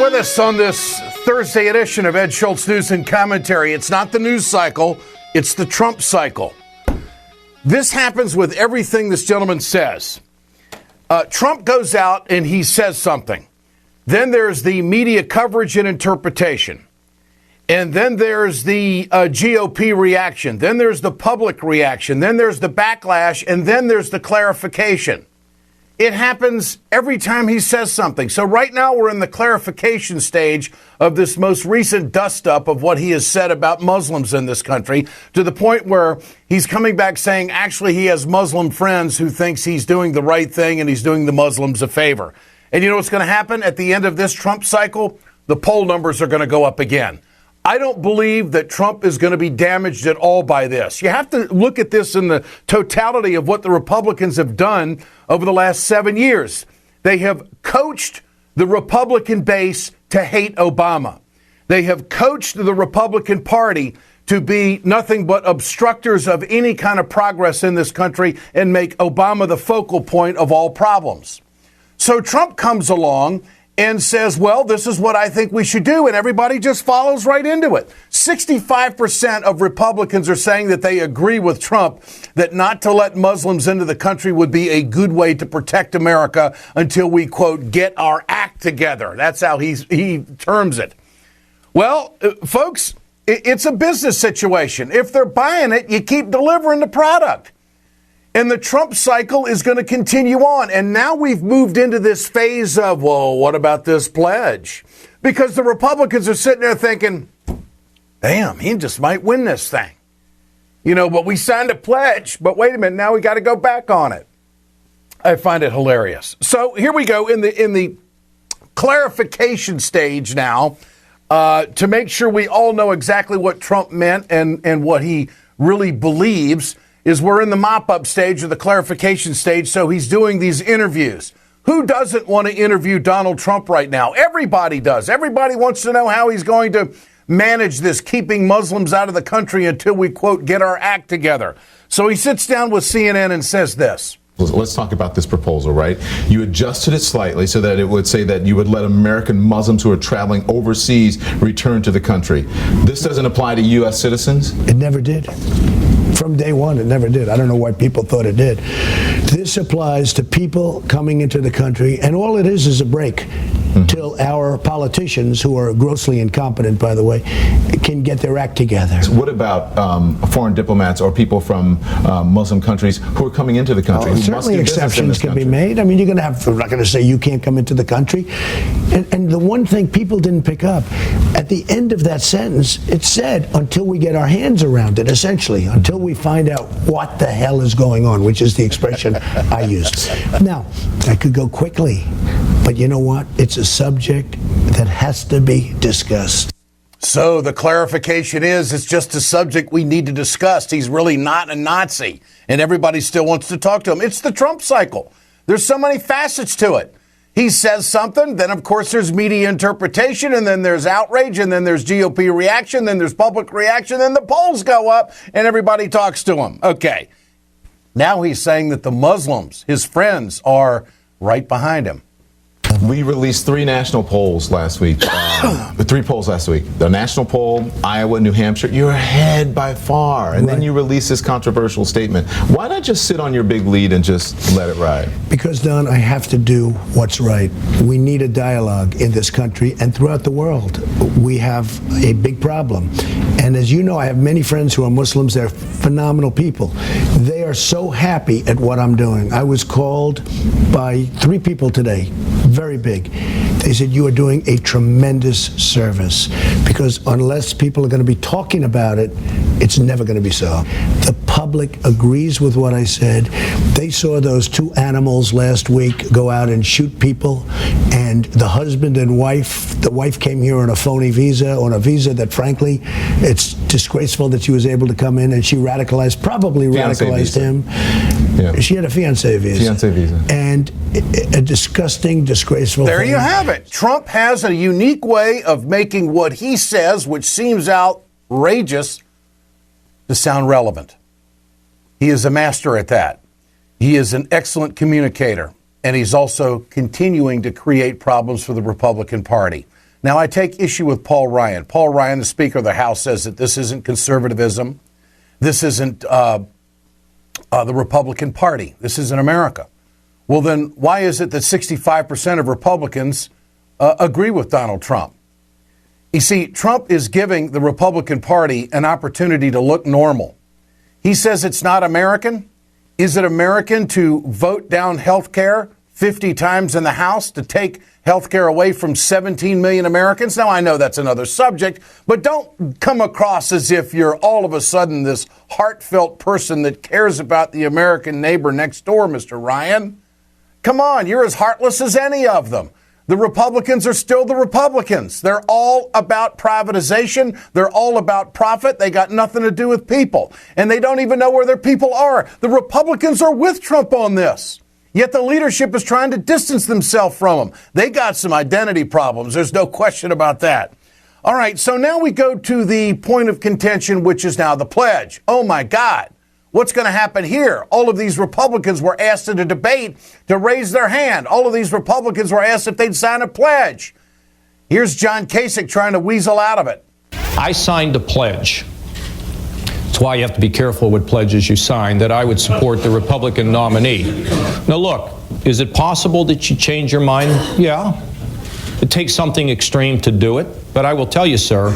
with us on this Thursday edition of Ed Schultz News and Commentary. It's not the news cycle, it's the Trump cycle. This happens with everything this gentleman says. Trump goes out and he says something. Then there's the media coverage and interpretation. And then there's the GOP reaction. Then there's the public reaction. Then there's the backlash. And then there's the clarification. It happens every time he says something. So right now we're in the clarification stage of this most recent dust-up of what he has said about Muslims in this country, to the point where he's coming back saying actually he has Muslim friends who thinks he's doing the right thing and he's doing the Muslims a favor. And you know what's going to happen at the end of this Trump cycle? The poll numbers are going to go up again. I don't believe that Trump is going to be damaged at all by this. You have to look at this in the totality of what the Republicans have done over the last 7 years. They have coached the Republican base to hate Obama. They have coached the Republican Party to be nothing but obstructors of any kind of progress in this country and make Obama the focal point of all problems. So Trump comes along and says, well, this is what I think we should do. And everybody just follows right into it. 65% of Republicans are saying that they agree with Trump that not to let Muslims into the country would be a good way to protect America until we, quote, get our act together. That's how he terms it. Well, folks, it's a business situation. If they're buying it, you keep delivering the product. And the Trump cycle is going to continue on. And now we've moved into this phase of, well, what about this pledge? Because the Republicans are sitting there thinking, damn, he just might win this thing. You know, but we signed a pledge. But wait a minute, now we got to go back on it. I find it hilarious. So here we go in the clarification stage now, to make sure we all know exactly what Trump meant and what he really believes. Is we're in the mop-up stage or the clarification stage, so he's doing these interviews. Who doesn't want to interview Donald Trump right now? Everybody does. Everybody wants to know how he's going to manage this, keeping Muslims out of the country until we, quote, get our act together. So he sits down with CNN and says this. Let's talk about this proposal, right? You adjusted it slightly so that it would say that you would let American Muslims who are traveling overseas return to the country. This doesn't apply to U.S. citizens? It never did. From day one, it never did. I don't know why people thought it did. This applies to people coming into the country, and all it is a break till our politicians, who are grossly incompetent, by the way, can get their act together. So what about foreign diplomats or people from Muslim countries who are coming into the country? Certainly exceptions can be made. I mean, you're not going to say you can't come into the country. And the one thing people didn't pick up, at the end of that sentence, it said, until we get our hands around it, essentially, until we find out what the hell is going on, which is the expression I used. Now, I could go quickly, but you know what? It's a subject that has to be discussed. So the clarification is, it's just a subject we need to discuss. He's really not a Nazi, and everybody still wants to talk to him. It's the Trump cycle. There's so many facets to it. He says something, then of course there's media interpretation, and then there's outrage, and then there's GOP reaction, then there's public reaction, then the polls go up, and everybody talks to him. Okay. Now he's saying that the Muslims, his friends, are right behind him. We released three national polls last week. Three polls last week. The national poll, Iowa, New Hampshire. You're ahead by far. And then you release this controversial statement. Why not just sit on your big lead and just let it ride? Because, Don, I have to do what's right. We need a dialogue in this country and throughout the world. We have a big problem. And as you know, I have many friends who are Muslims. They're phenomenal people. They are so happy at what I'm doing. I was called by 3 people today, very big. They said, you are doing a tremendous service, because unless people are going to be talking about it, it's never going to be so. The public agrees with what I said. They saw those 2 animals last week go out and shoot people, and the husband and wife, the wife came here on a phony visa, on a visa that, frankly, it's disgraceful that she was able to come in, and she probably radicalized him. Yeah. She had a fiancé visa. And a disgusting, disgraceful There thing. you have it. Trump has a unique way of making what he says, which seems outrageous, to sound relevant. He is a master at that. He is an excellent communicator, and he's also continuing to create problems for the Republican Party. Now, I take issue with Paul Ryan. Paul Ryan, the Speaker of the House, says that this isn't conservatism. This isn't the Republican Party. This isn't America. Well, then why is it that 65% of Republicans agree with Donald Trump? You see, Trump is giving the Republican Party an opportunity to look normal. He says it's not American. Is it American to vote down health care 50 times in the House, to take health care away from 17 million Americans? Now, I know that's another subject, but don't come across as if you're all of a sudden this heartfelt person that cares about the American neighbor next door, Mr. Ryan. Come on, you're as heartless as any of them. The Republicans are still the Republicans. They're all about privatization. They're all about profit. They got nothing to do with people. And they don't even know where their people are. The Republicans are with Trump on this. Yet the leadership is trying to distance themselves from them. They got some identity problems. There's no question about that. All right, so now we go to the point of contention, which is now the pledge. Oh, my God. What's going to happen here? All of these Republicans were asked in a debate to raise their hand. All of these Republicans were asked if they'd sign a pledge. Here's John Kasich trying to weasel out of it. I signed a pledge. That's why you have to be careful what pledges you sign, that I would support the Republican nominee. Now, look, is it possible that you change your mind? Yeah. It takes something extreme to do it. But I will tell you, sir,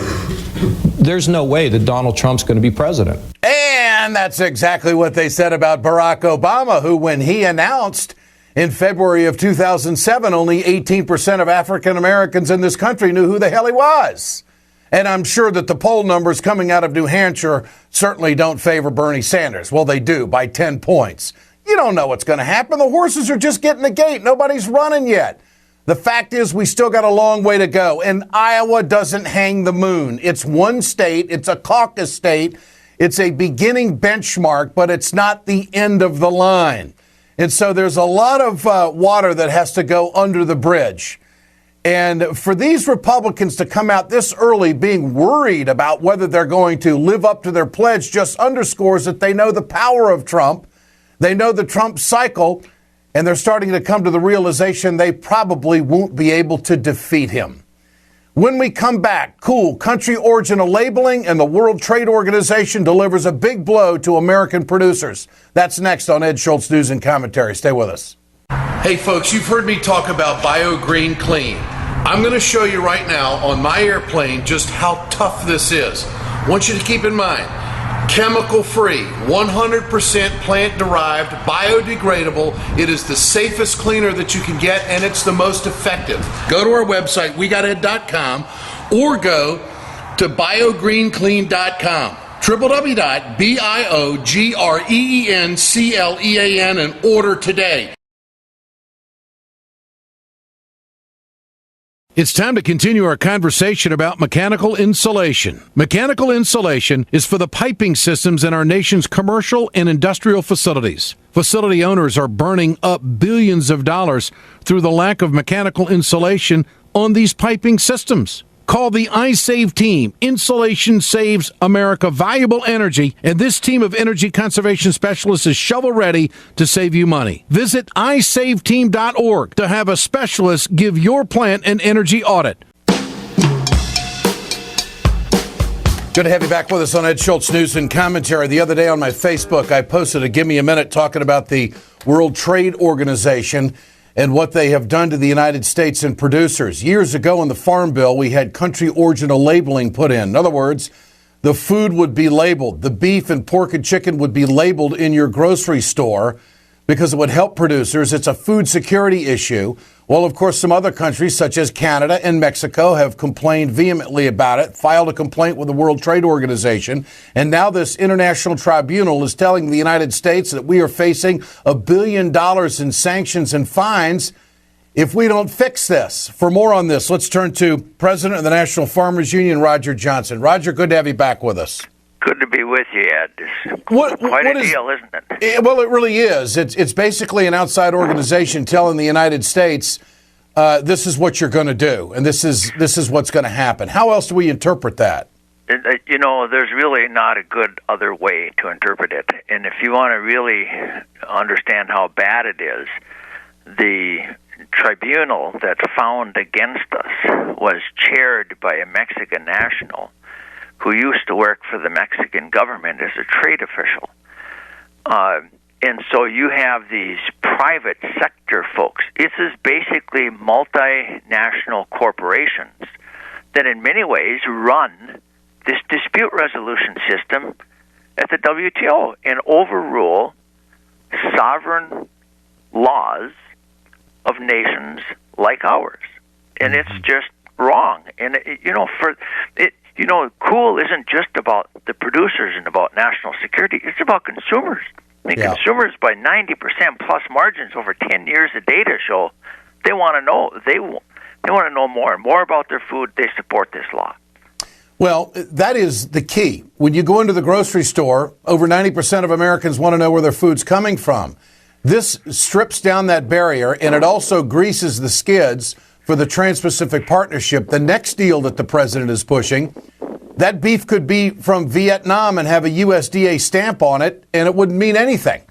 there's no way that Donald Trump's going to be president. And that's exactly what they said about Barack Obama, who, when he announced in February of 2007, only 18% of African Americans in this country knew who the hell he was. And I'm sure that the poll numbers coming out of New Hampshire certainly don't favor Bernie Sanders. Well, they do, by 10 points. You don't know what's going to happen. The horses are just getting the gate. Nobody's running yet. The fact is, we still got a long way to go. And Iowa doesn't hang the moon. It's one state. It's a caucus state. It's a beginning benchmark, but it's not the end of the line. And so there's a lot of water that has to go under the bridge. And for these Republicans to come out this early being worried about whether they're going to live up to their pledge just underscores that they know the power of Trump. They know the Trump cycle, and they're starting to come to the realization they probably won't be able to defeat him. When we come back, cool, country origin labeling and the World Trade Organization delivers a big blow to American producers. That's next on Ed Schultz News and Commentary. Stay with us. Hey, folks, you've heard me talk about BioGreen Clean. I'm going to show you right now on my airplane just how tough this is. I want you to keep in mind, chemical-free, 100% plant-derived, biodegradable. It is the safest cleaner that you can get, and it's the most effective. Go to our website, wegoted.com, or go to biogreenclean.com. www.biogreenclean and order today. It's time to continue our conversation about mechanical insulation. Mechanical insulation is for the piping systems in our nation's commercial and industrial facilities. Facility owners are burning up billions of dollars through the lack of mechanical insulation on these piping systems. Call the iSave team. Insulation saves America valuable energy, and this team of energy conservation specialists is shovel-ready to save you money. Visit iSaveTeam.org to have a specialist give your plant an energy audit. Good to have you back with us on Ed Schultz News and Commentary. The other day on my Facebook, I posted a Give Me a Minute talking about the World Trade Organization and what they have done to the United States and producers. Years ago in the Farm Bill, we had country origin labeling put in. In other words, the food would be labeled. The beef and pork and chicken would be labeled in your grocery store because it would help producers. It's a food security issue. Well, of course, some other countries, such as Canada and Mexico, have complained vehemently about it, filed a complaint with the World Trade Organization, and now this international tribunal is telling the United States that we are facing $1 billion in sanctions and fines if we don't fix this. For more on this, let's turn to President of the National Farmers Union, Roger Johnson. Roger, good to have you back with us. Good to be with you, Ed. It's quite a deal, isn't it? Well, it really is. It's basically an outside organization telling the United States, this is what you're going to do, and this is what's going to happen. How else do we interpret that? You know, there's really not a good other way to interpret it. And if you want to really understand how bad it is, the tribunal that found against us was chaired by a Mexican national who used to work for the Mexican government as a trade official. And so you have these private sector folks. This is basically multinational corporations that in many ways run this dispute resolution system at the WTO and overrule sovereign laws of nations like ours. And it's just wrong. And, cool isn't just about the producers and about national security. It's about consumers. Consumers by 90% plus margins over 10 years of data show they want to know. They want to know more and more about their food. They support this law. Well, that is the key. When you go into the grocery store, over 90% of Americans want to know where their food's coming from. This strips down that barrier, and it also greases the skids for the Trans-Pacific Partnership, the next deal that the president is pushing. That beef could be from Vietnam and have a USDA stamp on it, and it wouldn't mean anything.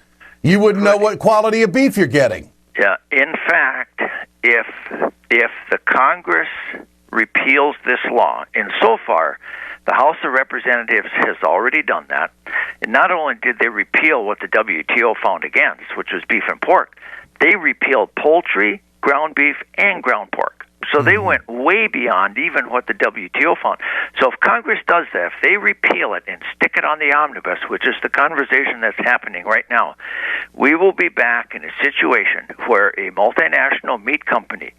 You wouldn't know what quality of beef you're getting. Yeah. In fact, if the Congress repeals this law, and so far the House of Representatives has already done that, and not only did they repeal what the WTO found against, which was beef and pork, they repealed poultry, ground beef, and ground pork. So they went way beyond even what the WTO found. So if Congress does that, if they repeal it and stick it on the omnibus, which is the conversation that's happening right now, we will be back in a situation where a multinational meat company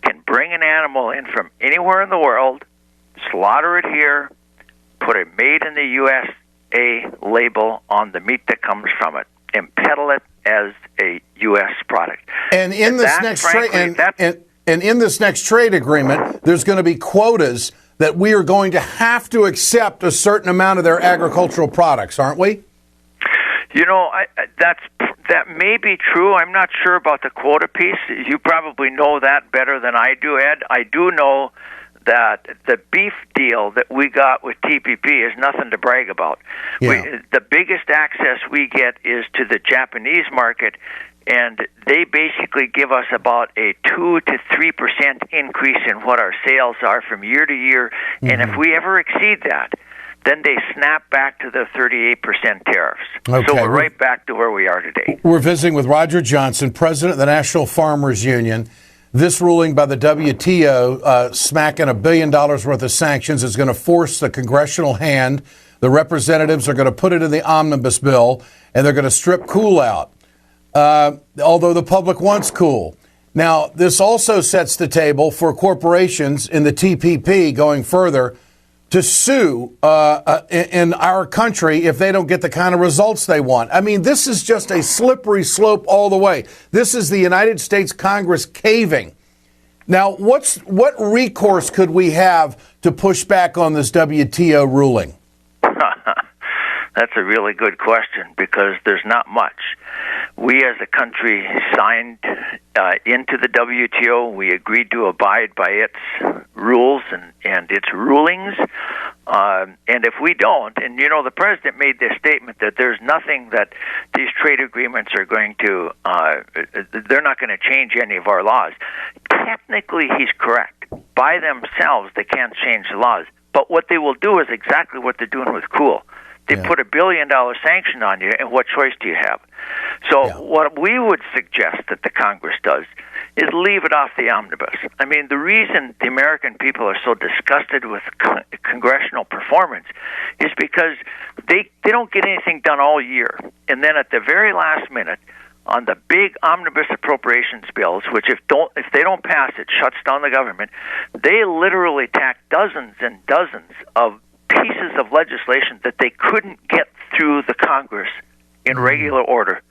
can bring an animal in from anywhere in the world, slaughter it here, put a made in the USA label on the meat that comes from it, and peddle it as a U.S. product. And in this next And in this next trade agreement, there's going to be quotas that we are going to have to accept a certain amount of their agricultural products, aren't we? That may be true. I'm not sure about the quota piece. You probably know that better than I do, Ed. I do know that the beef deal that we got with TPP is nothing to brag about. Yeah. The biggest access we get is to the Japanese market, and they basically give us about a 2 to 3% increase in what our sales are from year to year. And if we ever exceed that, then they snap back to the 38% tariffs. Okay. So we're right back to where we are today. We're visiting with Roger Johnson, president of the National Farmers Union. This ruling by the WTO smacking $1 billion worth of sanctions is going to force the congressional hand. The representatives are going to put it in the omnibus bill, and they're going to strip cool out. Although the public wants cool. Now, this also sets the table for corporations in the TPP going further to sue in our country if they don't get the kind of results they want. I mean, this is just a slippery slope all the way. This is the United States Congress caving. Now, what recourse could we have to push back on this WTO ruling? That's a really good question because there's not much. We as a country signed into the WTO. We agreed to abide by its rules and its rulings. And if we don't, and the president made this statement that there's nothing that these trade agreements are going to, they're not going to change any of our laws. Technically, he's correct. By themselves, they can't change the laws. But what they will do is exactly what they're doing with cool. They put $1 billion sanction on you, and what choice do you have? So what we would suggest that the Congress does is leave it off the omnibus. I mean, the reason the American people are so disgusted with congressional performance is because they don't get anything done all year. And then at the very last minute, on the big omnibus appropriations bills, which if they don't pass, it shuts down the government, they literally tack dozens and dozens of pieces of legislation that they couldn't get through the Congress in regular order.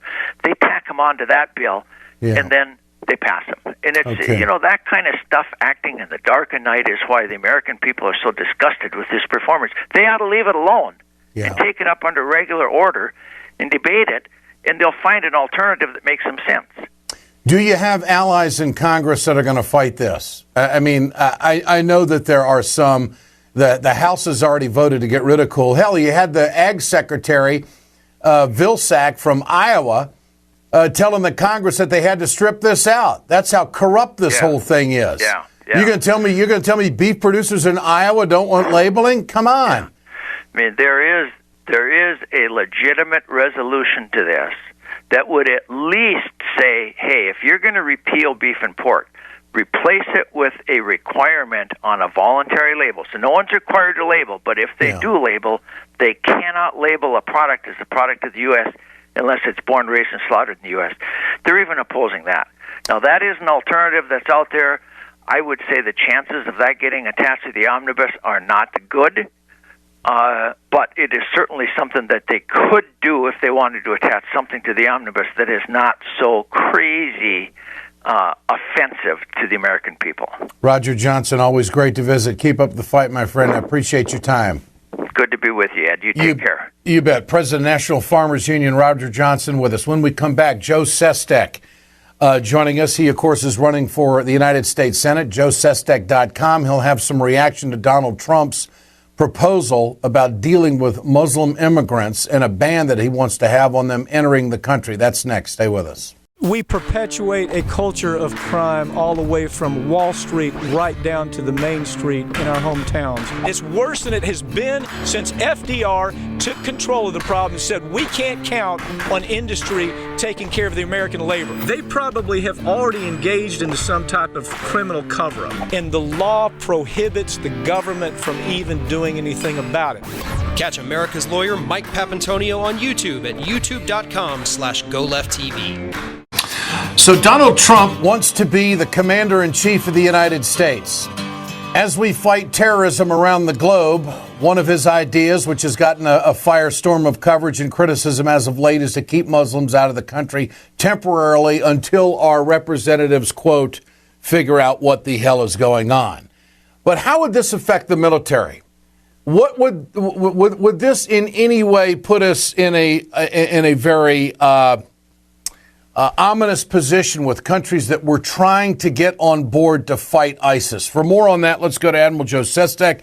They tack them onto that bill, and then they pass them. And it's that kind of stuff acting in the dark of night is why the American people are so disgusted with this performance. They ought to leave it alone and take it up under regular order and debate it, and they'll find an alternative that makes some sense. Do you have allies in Congress that are going to fight this? I mean, I know that there are some. The House has already voted to get rid of cool. Hell, you had the Ag Secretary, Vilsack from Iowa, telling the Congress that they had to strip this out. That's how corrupt this whole thing is. Yeah. You're going to tell me beef producers in Iowa don't want labeling? Come on. I mean, there is a legitimate resolution to this that would at least say, hey, if you're going to repeal beef and pork, replace it with a requirement on a voluntary label. So no one's required to label, but if they do label, they cannot label a product as a product of the U.S. unless it's born, raised, and slaughtered in the U.S. They're even opposing that. Now, that is an alternative that's out there. I would say the chances of that getting attached to the omnibus are not good, but it is certainly something that they could do if they wanted to attach something to the omnibus that is not so crazy offensive to the American people. Roger Johnson, always great to visit. Keep up the fight, my friend. I appreciate your time. Good to be with you, Ed. You take care. You bet. President of National Farmers Union, Roger Johnson, with us. When we come back, Joe Sestak joining us. He, of course, is running for the United States Senate, joesestak.com. He'll have some reaction to Donald Trump's proposal about dealing with Muslim immigrants and a ban that he wants to have on them entering the country. That's next. Stay with us. We perpetuate a culture of crime all the way from Wall Street right down to the main street in our hometowns. It's worse than it has been since FDR took control of the problem and said we can't count on industry taking care of the American labor. They probably have already engaged into some type of criminal cover-up, and the law prohibits the government from even doing anything about it. Catch America's lawyer Mike Papantonio on YouTube at youtube.com/GoLeftTV. So Donald Trump wants to be the commander-in-chief of the United States. As we fight terrorism around the globe, one of his ideas, which has gotten a firestorm of coverage and criticism as of late, is to keep Muslims out of the country temporarily until our representatives, quote, figure out what the hell is going on. But how would this affect the military? What would this in any way put us in a very ominous position with countries that were trying to get on board to fight ISIS? For more on that, let's go to Admiral Joe Sestak.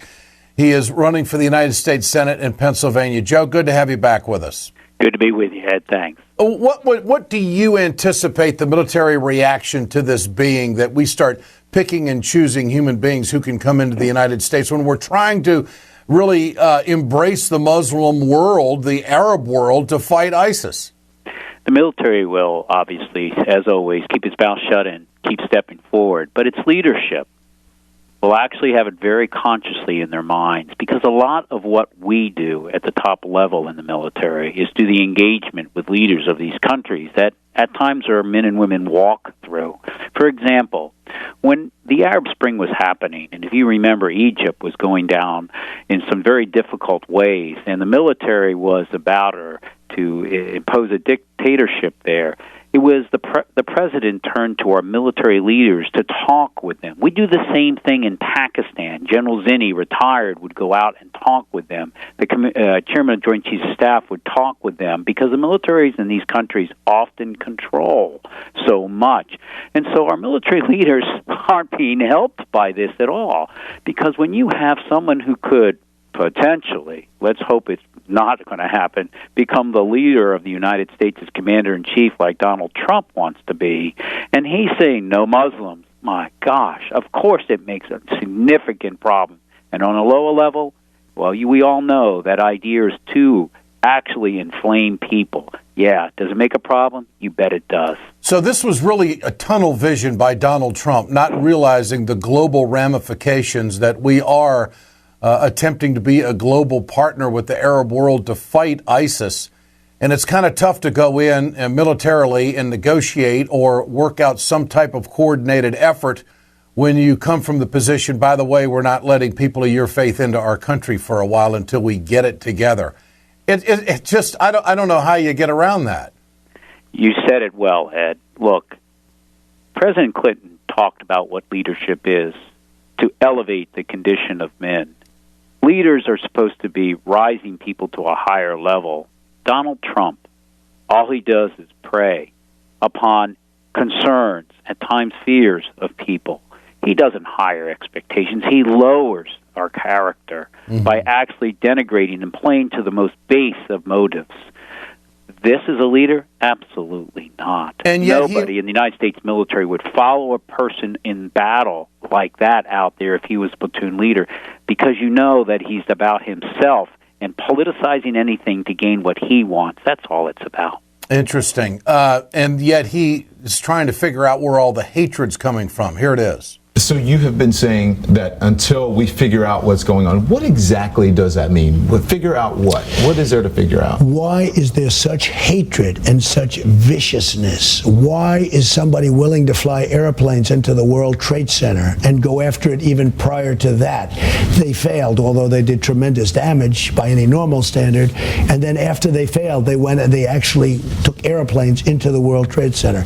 He is running for the United States Senate in Pennsylvania. Joe, good to have you back with us. Good to be with you, Ed. Thanks. What do you anticipate the military reaction to this being, that we start picking and choosing human beings who can come into the United States when we're trying to really embrace the Muslim world, the Arab world, to fight ISIS? The military will, obviously, as always, keep its mouth shut and keep stepping forward. But its leadership will actually have it very consciously in their minds, because a lot of what we do at the top level in the military is do the engagement with leaders of these countries that at times our men and women walk through. For example, when the Arab Spring was happening, and if you remember, Egypt was going down in some very difficult ways, and the military was about to impose a dictatorship there, it was the president turned to our military leaders to talk with them. We do the same thing in Pakistan. General Zinni, retired, would go out and talk with them. The chairman of Joint Chiefs of Staff would talk with them, because the militaries in these countries often control so much. And so our military leaders aren't being helped by this at all, because when you have someone who could potentially, let's hope it's not going to happen, become the leader of the United States as commander-in-chief like Donald Trump wants to be, and he's saying no Muslims, my gosh, of course it makes a significant problem. And on a lower level, well, we all know that idea is to actually inflame people. Yeah, does it make a problem? You bet it does. So this was really a tunnel vision by Donald Trump, not realizing the global ramifications that we are attempting to be a global partner with the Arab world to fight ISIS. And it's kind of tough to go in militarily and negotiate or work out some type of coordinated effort when you come from the position, by the way, we're not letting people of your faith into our country for a while until we get it together. It just, I don't know how you get around that. You said it well, Ed. Look, President Clinton talked about what leadership is, to elevate the condition of men. Leaders are supposed to be rising people to a higher level. Donald Trump, all he does is prey upon concerns, at times fears of people. He doesn't higher expectations. He lowers our character by actually denigrating and playing to the most base of motives. this is a leader? Absolutely not. And yet nobody in the United States military would follow a person in battle like that out there if he was platoon leader, because you know that he's about himself and politicizing anything to gain what he wants. That's all it's about. Interesting. And yet he is trying to figure out where all the hatred's coming from. Here it is. So you have been saying that until we figure out what's going on. What exactly does that mean? Figure out what? What is there to figure out? Why is there such hatred and such viciousness? Why is somebody willing to fly airplanes into the World Trade Center and go after it even prior to that? They failed, although they did tremendous damage by any normal standard. And then after they failed, they went and they actually took airplanes into the World Trade Center.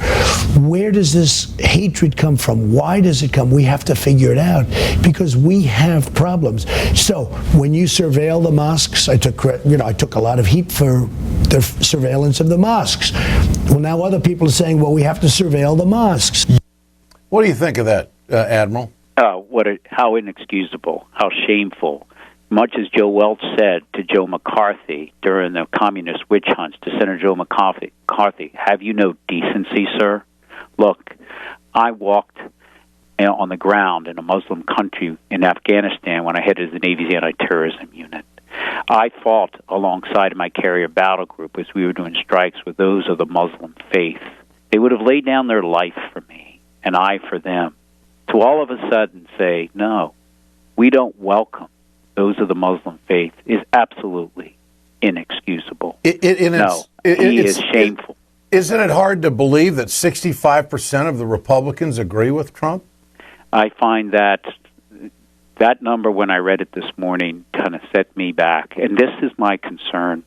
Where does this hatred come from? Why does it come? We have to figure it out because we have problems. So when you surveil the mosques, I took a lot of heat for the surveillance of the mosques. Well, now other people are saying, well, we have to surveil the mosques. What do you think of that, Admiral? How inexcusable, how shameful. Much as Joe Welch said to Joe McCarthy during the communist witch hunts, to Senator Joe McCarthy, have you no decency, sir? Look, I walked on the ground in a Muslim country in Afghanistan when I headed the Navy's anti-terrorism unit. I fought alongside my carrier battle group as we were doing strikes with those of the Muslim faith. They would have laid down their life for me, and I for them. To all of a sudden say, no, we don't welcome those of the Muslim faith is absolutely inexcusable. He is shameful. Isn't it hard to believe that 65% of the Republicans agree with Trump? I find that number, when I read it this morning, kind of set me back. And this is my concern.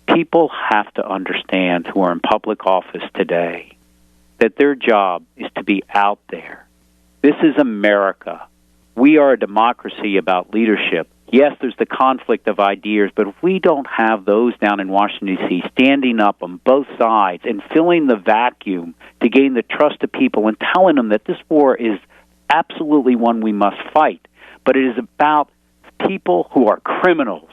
People have to understand, who are in public office today, that their job is to be out there. This is America. We are a democracy about leadership. Yes, there's the conflict of ideas, but if we don't have those down in Washington, D.C., standing up on both sides and filling the vacuum to gain the trust of people and telling them that this war is absolutely one we must fight, but it is about people who are criminals.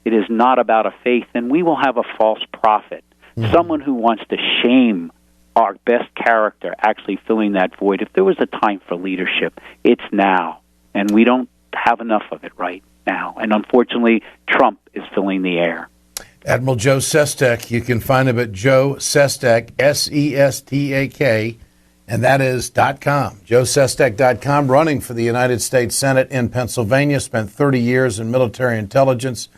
It is not about a faith, and we will have a false prophet, someone who wants to shame our best character, actually filling that void. If there was a time for leadership, it's now, and we don't have enough of it right now. And unfortunately, Trump is filling the air. Admiral Joe Sestak, you can find him at Joe Sestak, Sestak, and that is .com. JoeSestak.com, running for the United States Senate in Pennsylvania, spent 30 years in military intelligence,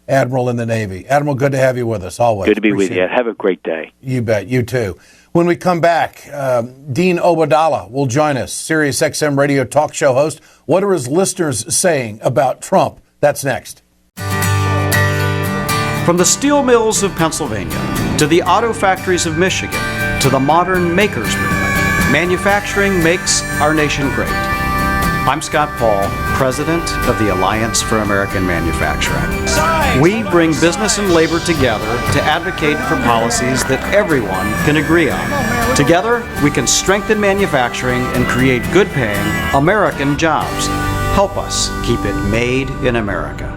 Admiral in the Navy. Admiral, good to have you with us, always. Good to be with you. Have a great day. You bet. You too. When we come back, Dean Obeidallah will join us, Sirius XM radio talk show host. What are his listeners saying about Trump? That's next. From the steel mills of Pennsylvania to the auto factories of Michigan to the modern makers movement, manufacturing makes our nation great. I'm Scott Paul, president of the Alliance for American Manufacturing. We bring business and labor together to advocate for policies that everyone can agree on. Together, we can strengthen manufacturing and create good-paying American jobs. Help us keep it made in America.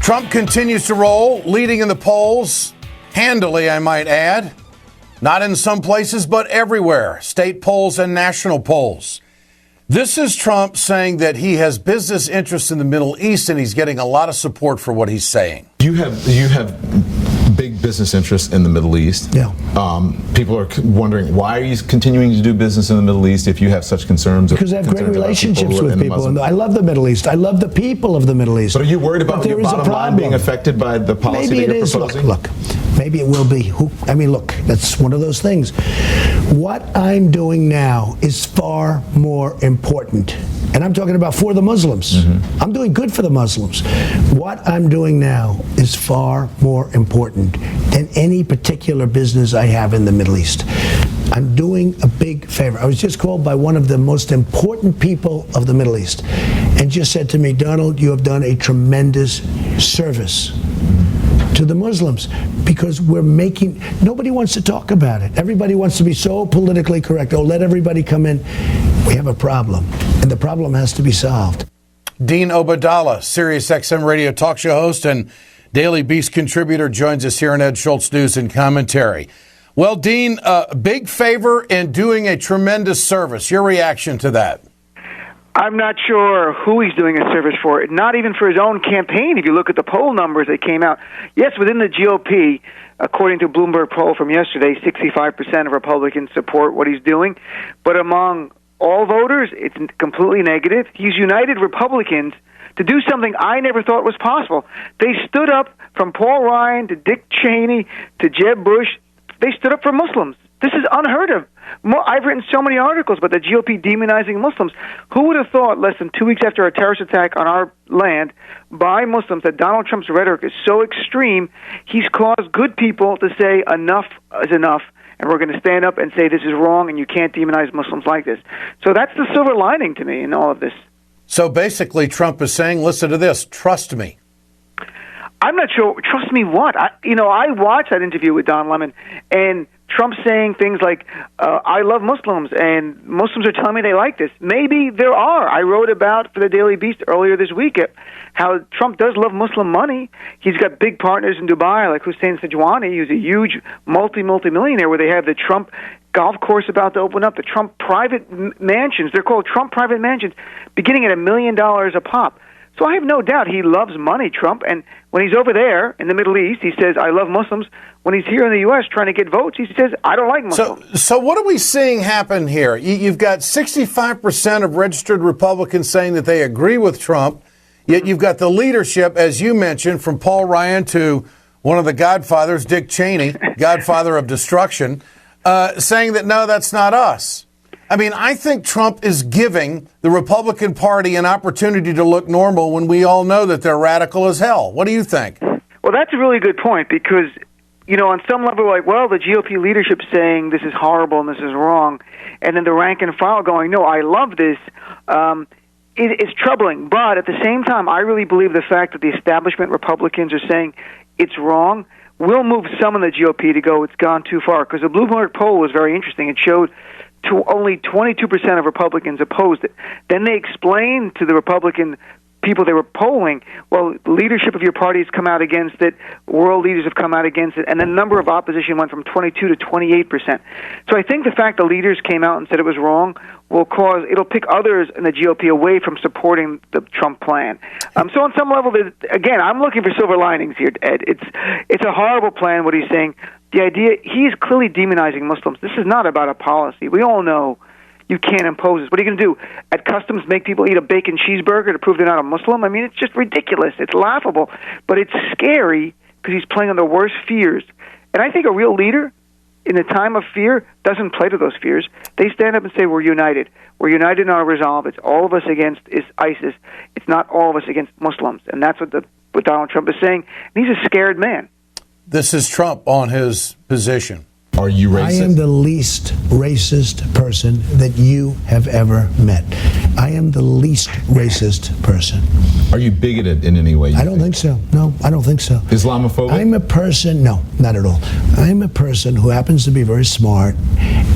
Trump continues to roll, leading in the polls, handily, I might add. Not in some places, but everywhere, state polls and national polls. This is Trump saying that he has business interests in the Middle East, and he's getting a lot of support for what he's saying. You have big business business interests in the Middle East. Yeah. People are wondering, why are you continuing to do business in the Middle East if you have such concerns? Because I have great relationships with people. And I love the Middle East. I love the people of the Middle East. But are you worried about your bottom line being affected by the policy that you're proposing? Look, maybe it will be. Look, that's one of those things. What I'm doing now is far more important. And I'm talking about for the Muslims. Mm-hmm. I'm doing good for the Muslims. What I'm doing now is far more important than any particular business I have in the Middle East. I'm doing a big favor. I was just called by one of the most important people of the Middle East and just said to me, Donald, you have done a tremendous service to the Muslims, because nobody wants to talk about it. Everybody wants to be so politically correct. Oh, let everybody come in. We have a problem, and the problem has to be solved. Dean Obeidallah, Sirius XM radio talk show host and Daily Beast contributor, joins us here on Ed Schultz News and Commentary. Well, Dean, big favor and doing a tremendous service. Your reaction to that? I'm not sure who he's doing a service for, not even for his own campaign. If you look at the poll numbers that came out, yes, within the GOP, according to a Bloomberg poll from yesterday, 65% of Republicans support what he's doing. But among all voters, it's completely negative. He's united Republicans to do something I never thought was possible. They stood up, from Paul Ryan to Dick Cheney to Jeb Bush. They stood up for Muslims. This is unheard of. I've written so many articles about the GOP demonizing Muslims. Who would have thought less than 2 weeks after a terrorist attack on our land by Muslims that Donald Trump's rhetoric is so extreme, he's caused good people to say enough is enough, and we're going to stand up and say this is wrong and you can't demonize Muslims like this. So that's the silver lining to me in all of this. So basically Trump is saying, listen to this, trust me. I'm not sure. Trust me what? I watched that interview with Don Lemon, and Trump saying things like, I love Muslims, and Muslims are telling me they like this. Maybe there are. I wrote about for the Daily Beast earlier this week how Trump does love Muslim money. He's got big partners in Dubai, like Hussein Sajwani, who's a huge multi-millionaire, where they have the Trump golf course about to open up, the Trump private mansions. They're called Trump private mansions, beginning at $1 million a pop. So I have no doubt he loves money, Trump, and when he's over there in the Middle East, he says, I love Muslims. When he's here in the U.S. trying to get votes, he says, I don't like Muslims. So what are we seeing happen here? You've got 65% of registered Republicans saying that they agree with Trump, yet you've got the leadership, as you mentioned, from Paul Ryan to one of the godfathers, Dick Cheney, godfather of destruction, saying that, no, that's not us. I mean, I think Trump is giving the Republican Party an opportunity to look normal when we all know that they're radical as hell. What do you think? Well, that's a really good point because, on some level, like, well, the GOP leadership saying this is horrible and this is wrong, and then the rank and file going, no, I love this, it's troubling. But at the same time, I really believe the fact that the establishment Republicans are saying it's wrong will move some in the GOP to go, it's gone too far. Because the Bloomberg poll was very interesting. It showed only 22% of Republicans opposed it. Then they explained to the Republican people they were polling, well, the leadership of your party has come out against it, world leaders have come out against it, and the number of opposition went from 22 to 28%. So I think the fact the leaders came out and said it was wrong it'll pick others in the GOP away from supporting the Trump plan. So on some level, again, I'm looking for silver linings here, Ed. It's a horrible plan, what he's saying. The idea, he's clearly demonizing Muslims. This is not about a policy. We all know you can't impose this. What are you going to do? At customs, make people eat a bacon cheeseburger to prove they're not a Muslim? I mean, it's just ridiculous. It's laughable. But it's scary because he's playing on the worst fears. And I think a real leader, in a time of fear, doesn't play to those fears. They stand up and say, we're united. We're united in our resolve. It's all of us against ISIS. It's not all of us against Muslims. And that's what Donald Trump is saying. And he's a scared man. This is Trump on his position. Are you racist? I am the least racist person that you have ever met. I am the least racist person. Are you bigoted in any way? I don't think so. No, I don't think so. Islamophobic? I'm a person, no, not at all. I'm a person who happens to be very smart,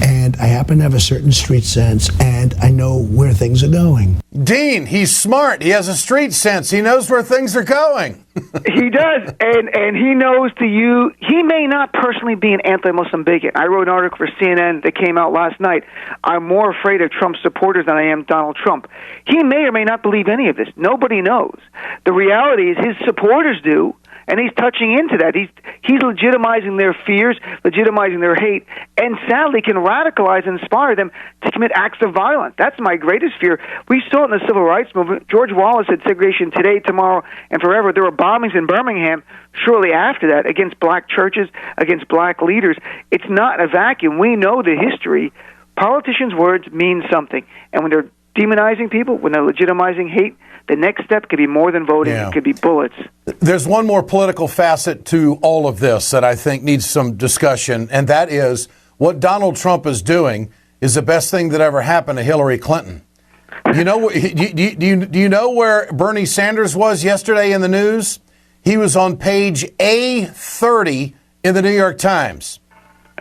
and I happen to have a certain street sense, and I know where things are going. Dean, he's smart. He has a street sense. He knows where things are going. He does, and he knows he may not personally be an anti-Muslim bigot. I wrote an article for CNN that came out last night. I'm more afraid of Trump supporters than I am Donald Trump. He may or may not believe any of this. Nobody knows. The reality is his supporters do, and he's touching into that. He's legitimizing their fears, legitimizing their hate, and sadly can radicalize and inspire them to commit acts of violence. That's my greatest fear. We saw it in the civil rights movement. George Wallace said segregation today, tomorrow, and forever. There were bombings in Birmingham shortly after that against black churches, against black leaders. It's not a vacuum. We know the history. Politicians' words mean something, and when they're demonizing people, when they're legitimizing hate, the next step could be more than voting. It could be bullets. There's one more political facet to all of this that I think needs some discussion, and that is what Donald Trump is doing is the best thing that ever happened to Hillary Clinton. You know, do you know where Bernie Sanders was yesterday in the news? He was on page A30 in the New York Times.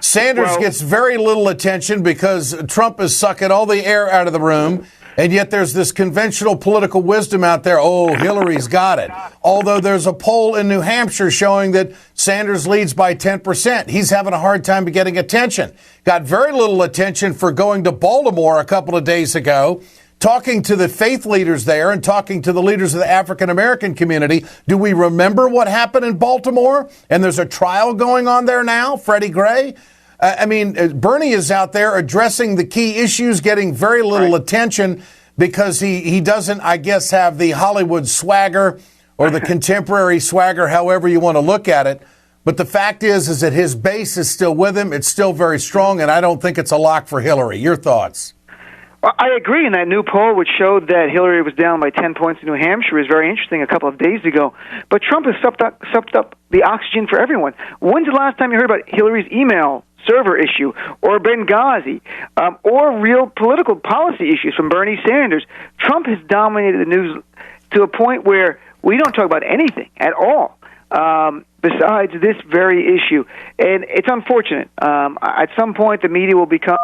Sanders gets very little attention because Trump is sucking all the air out of the room. And yet there's this conventional political wisdom out there, oh, Hillary's got it. Although there's a poll in New Hampshire showing that Sanders leads by 10%. He's having a hard time getting attention. Got very little attention for going to Baltimore a couple of days ago, talking to the faith leaders there and talking to the leaders of the African-American community. Do we remember what happened in Baltimore? And there's a trial going on there now, Freddie Gray. I mean, Bernie is out there addressing the key issues, getting very little attention because he doesn't, I guess, have the Hollywood swagger or the contemporary swagger, however you want to look at it. But the fact is that his base is still with him. It's still very strong, and I don't think it's a lock for Hillary. Your thoughts? Well, I agree. And that new poll, which showed that Hillary was down by 10 points in New Hampshire, is very interesting a couple of days ago. But Trump has sucked up the oxygen for everyone. When's the last time you heard about Hillary's email server issue or Benghazi or real political policy issues from Bernie Sanders? Trump has dominated the news to a point where we don't talk about anything at all besides this very issue. And it's unfortunate. At some point, the media will become,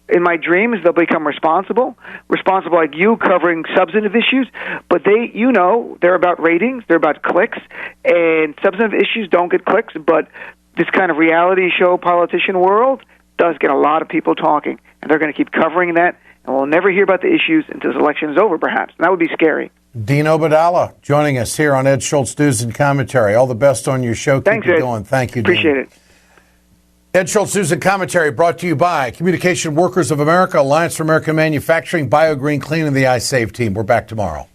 in my dreams, they'll become responsible like you, covering substantive issues. But they, you know, they're about ratings, they're about clicks, and substantive issues don't get clicks, but this kind of reality show politician world does get a lot of people talking, and they're going to keep covering that, and we'll never hear about the issues until this election is over, perhaps. And that would be scary. Dean Obeidallah joining us here on Ed Schultz News and Commentary. All the best on your show. Thanks, Keep it Ed. going. Thank you, Appreciate Dean. it. Ed Schultz News and Commentary brought to you by Communication Workers of America, Alliance for American Manufacturing, BioGreen Clean, and the iSave team. We're back tomorrow.